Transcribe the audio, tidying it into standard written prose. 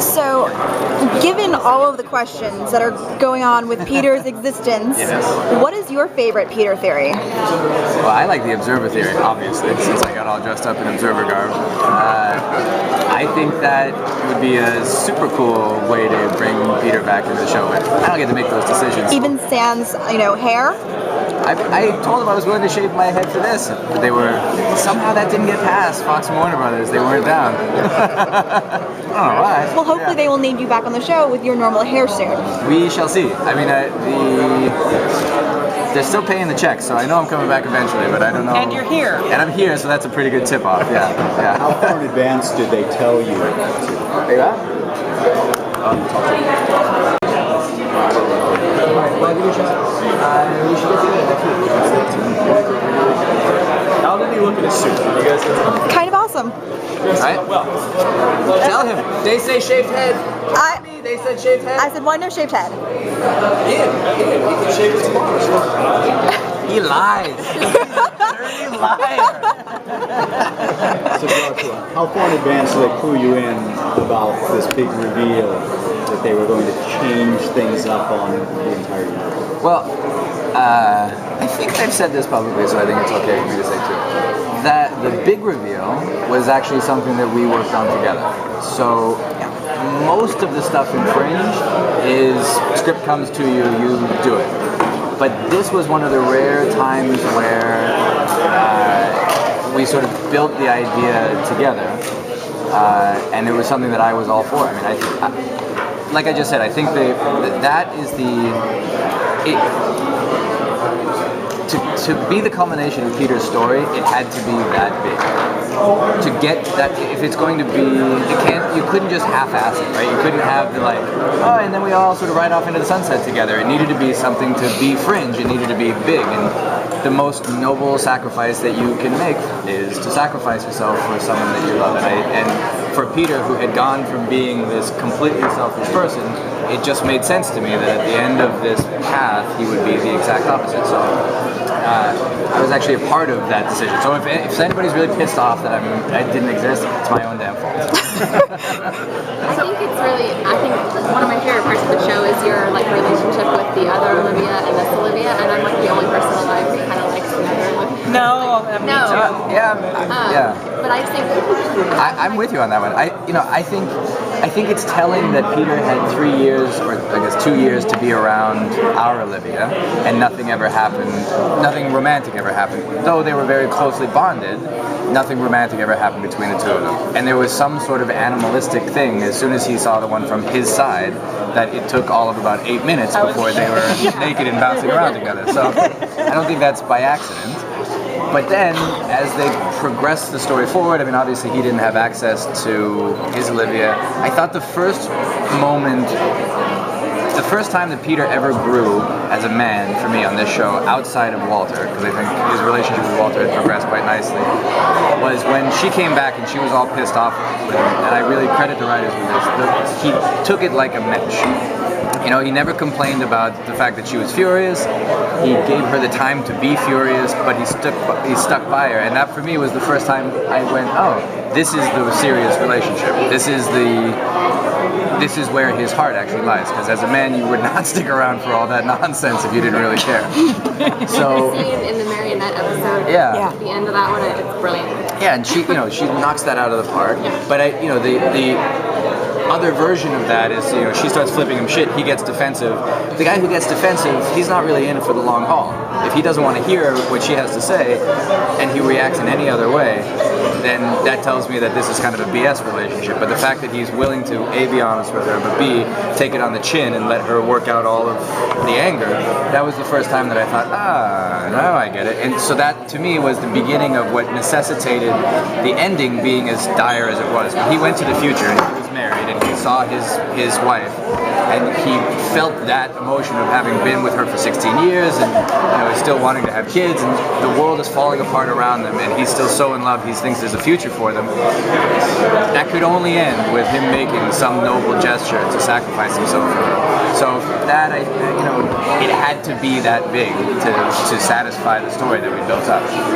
So, given all of the questions that are going on with Peter's existence, what is your favorite Peter theory? Well, I like the observer theory, obviously, since I got all dressed up in observer garb. I think that would be a super cool way to bring Peter back into the show, but I don't get to make those decisions. Even sans, hair? I told them I was willing to shave my head for this. But they were, somehow that didn't get past Fox and Warner Brothers. They weren't down. I don't know why. Well, hopefully they will need you back on the show with your normal hair soon. We shall see. I mean, they're still paying the check, so I know I'm coming back eventually, but I don't know. And you're here. And I'm here, so that's a pretty good tip-off, yeah. How far in advance did they tell you? Hey, what? How did he look in his suit? You guys Kind of awesome. Right? Tell him. They say shaved head. They said shaved head. I said, why no shaved head? He can shave it tomorrow. He lies. Dirty liar. So, Joshua, how far in advance did they clue you in about this big reveal that they were going to change things up on the entire universe? Well, I think they've said this publicly, so I think it's okay for me to say too. That the big reveal was actually something that we worked on together. So most of the stuff in Fringe is script comes to you, you do it. But this was one of the rare times where we sort of built the idea together, and it was something that I was all for. I mean, like I just said, I think that is to be the culmination of Peter's story, it had to be that big. To get that, if it's going to be, you couldn't just half-ass it, right? You couldn't have the and then we all sort of ride off into the sunset together. It needed to be something to be Fringe. It needed to be big, and the most noble sacrifice that you can make is to sacrifice yourself for someone that you love. And for Peter, who had gone from being this completely selfish person, it just made sense to me that at the end of this path, he would be the exact opposite. So I was actually a part of that decision. So if anybody's really pissed off that I didn't exist, it's my own damn fault. I think one of my favorite parts of the show is your relationship with the other Olivia and this Olivia, and I'm the only person alive who kind of likes the other Olivia. No, me too. Yeah. But I think I'm with you on that one. I think it's telling that Peter had 3 years, or I guess 2 years, to be around our Olivia, and nothing ever happened. Nothing romantic ever happened. Though they were very closely bonded, nothing romantic ever happened between the two of them. And there was some sort of animalistic thing as soon as he saw the one from his side that it took all of about 8 minutes before they were naked and bouncing around together. So I don't think that's by accident. But then, as they progressed the story forward, I mean, obviously he didn't have access to his Olivia. I thought the first time that Peter ever grew as a man for me on this show, outside of Walter, because I think his relationship with Walter had progressed quite nicely, was when she came back and she was all pissed off with him, and I really credit the writers with this. He took it like a match. He never complained about the fact that she was furious. He gave her the time to be furious, but he stuck by her. And that for me was the first time I went, oh, this is the serious relationship. This is where his heart actually lies. Because as a man, you would not stick around for all that nonsense if you didn't really care. So the scene in the marionette episode, yeah. At the end of that one, it's brilliant. Yeah, and she knocks that out of the park. But the other version of that is, she starts flipping him shit, he gets defensive. The guy who gets defensive, he's not really in it for the long haul. If he doesn't want to hear what she has to say, and he reacts in any other way, then that tells me that this is kind of a BS relationship. But the fact that he's willing to, A, be honest with her, but B, take it on the chin and let her work out all of the anger, that was the first time that I thought, now I get it. And so that, to me, was the beginning of what necessitated the ending being as dire as it was. When he went to the future, and he was married, and he saw his wife, and he felt that emotion of having been with her for 16 years, and still wanting to have kids, and the world is falling apart around them, and he's still so in love, he thinks there's a future for them. That could only end with him making some noble gesture to sacrifice himself for her. So that, it had to be that big to satisfy the story that we built up.